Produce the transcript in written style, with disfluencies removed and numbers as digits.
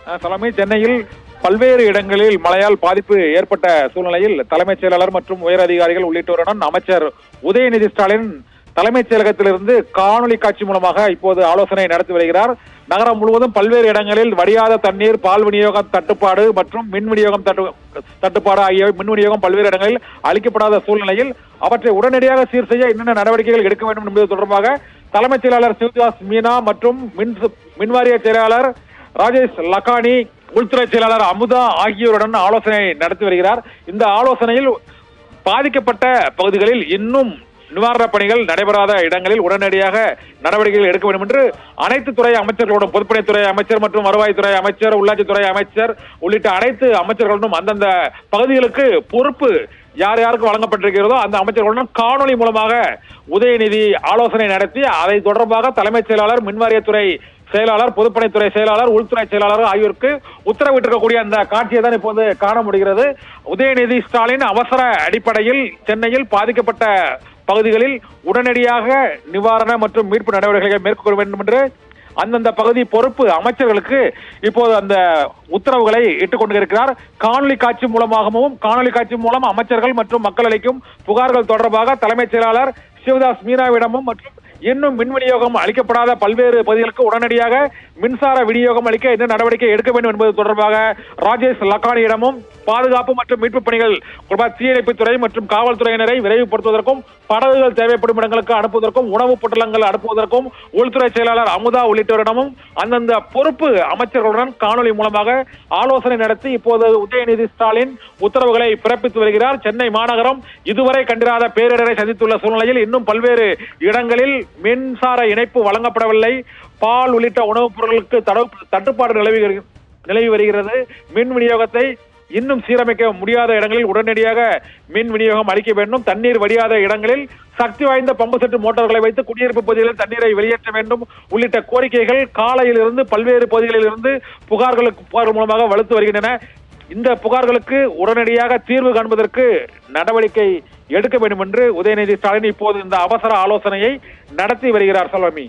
தலைமை சென்னையில் பல்வேறு இடங்களில் மழையால் பாதிப்பு ஏற்பட்ட சூழ்நிலையில் தலைமைச் செயலாளர் மற்றும் உயர் அதிகாரிகள் உள்ளிட்டோருடன் அமைச்சர் உதயநிதி ஸ்டாலின் தலைமைச் செயலகத்திலிருந்து காணொலி காட்சி மூலமாக இப்போது ஆலோசனை நடத்தி வருகிறார். நகரம் முழுவதும் பல்வேறு இடங்களில் வடியாத தண்ணீர், பால் விநியோகம் தட்டுப்பாடு மற்றும் மின் விநியோகம் தட்டுப்பாடு ஆகியவை மின் விநியோகம் பல்வேறு இடங்களில் அளிக்கப்படாத சூழ்நிலையில் அவற்றை உடனடியாக சீர் செய்ய என்னென்ன நடவடிக்கைகள் எடுக்க வேண்டும் என்பது தொடர்பாக தலைமைச் செயலாளர் சிவதாஸ் மீனா மற்றும் மின்வாரிய செயலாளர் ராஜேஷ் லக்கானி, உள்துறை செயலாளர் அமுதா ஆகியோருடன் ஆலோசனை நடத்தி வருகிறார். இந்த ஆலோசனையில் பாதிக்கப்பட்ட பகுதிகளில் இன்னும் நிவாரணப் பணிகள் நடைபெறாத இடங்களில் உடனடியாக நடவடிக்கைகள் எடுக்க வேண்டும் என்று அனைத்து துறை அமைச்சர்களோடும், பொதுப்பணித்துறை அமைச்சர் மற்றும் வருவாய்த்துறை அமைச்சர், உள்ளாட்சித்துறை அமைச்சர் உள்ளிட்ட அனைத்து அமைச்சர்களுடன் அந்தந்த பகுதிகளுக்கு பொறுப்பு யார் யாருக்கு வழங்கப்பட்டிருக்கிறதோ அந்த அமைச்சர்களுடன் காணொலி மூலமாக உதயநிதி ஆலோசனை நடத்தி அதை தொடர்பாக தலைமைச் செயலாளர், மின்வாரியத்துறை செயலாளர், பொதுப்பணித்துறை செயலாளர், உள்துறை செயலாளர் ஆகியோருக்கு உத்தரவிட்டிருக்கக்கூடிய அந்த காட்சியை தான் இப்போது காண முடிகிறது. உதயநிதி ஸ்டாலின் அவசர அடிப்படையில் சென்னையில் பாதிக்கப்பட்ட பகுதிகளில் உடனடியாக நிவாரண மற்றும் மீட்பு நடவடிக்கைகளை மேற்கொள்ள வேண்டும் என்று அந்தந்த பகுதி பொறுப்பு அமைச்சர்களுக்கு இப்போது அந்த உத்தரவுகளை இட்டுக் கொண்டிருக்கிறார். காணொலி காட்சி மூலம் அமைச்சர்கள் மற்றும் மக்கள் அளிக்கும் புகார்கள் தொடர்பாக தலைமைச் செயலாளர் சிவதாஸ் மீனாவிடமும் மற்றும் இன்னும் மின் விநியோகம் அளிக்கப்படாத பல்வேறு பகுதிகளுக்கு உடனடியாக மின்சார விநியோகம் அளிக்க என்ன நடவடிக்கை எடுக்க வேண்டும் என்பது தொடர்பாக ராஜேஷ் லக்கானியிடமும் பாதுகாப்பு மற்றும் மீட்பு பணிகள், தீயணைப்புத்துறை மற்றும் காவல்துறையினரை விரைவுபடுத்துவதற்கும், படகுகள் தேவைப்படும் இடங்களுக்கு அனுப்புவதற்கும், உணவுப் பொட்டலங்கள் அனுப்புவதற்கும் உள்துறை செயலாளர் அமுதா உள்ளிட்டோரிடமும் அந்தந்த பொறுப்பு அமைச்சர்களுடன் காணொலி மூலமாக ஆலோசனை நடத்தி இப்போது உதயநிதி ஸ்டாலின் உத்தரவுகளை பிறப்பித்து வருகிறார். சென்னை மாநகரம் இதுவரை கண்டிராத பேரிடரை சந்தித்துள்ள சூழ்நிலையில் இன்னும் பல்வேறு இடங்களில் மின்சார இணைப்பு வழங்கப்படவில்லை. பால் உள்ளிட்ட உணவுப் பொருட்களுக்கு தட்டுப்பாடு நிலவி வருகிறது. மின் விநியோகத்தை இன்னும் சீரமைக்க முடியாத இடங்களில் உடனடியாக மின் விநியோகம் அளிக்க வேண்டும். தண்ணீர் வடியாத இடங்களில் சக்தி வாய்ந்த பம்பு செட்டு மோட்டார்களை வைத்து குடியிருப்பு பகுதிகளில் தண்ணீரை வெளியேற்ற வேண்டும் உள்ளிட்ட கோரிக்கைகள் காலையிலிருந்து பல்வேறு பகுதிகளில் இருந்து புகார்கள் மூலமாக வலுத்து வருகின்றன. இந்த புகார்களுக்கு உடனடியாக தீர்வு காண்பதற்கு நடவடிக்கை எடுக்க வேண்டும் என்று உதயநிதி ஸ்டாலின் இப்போது இந்த அவசர ஆலோசனையை நடத்தி வருகிறார். செல்வமி.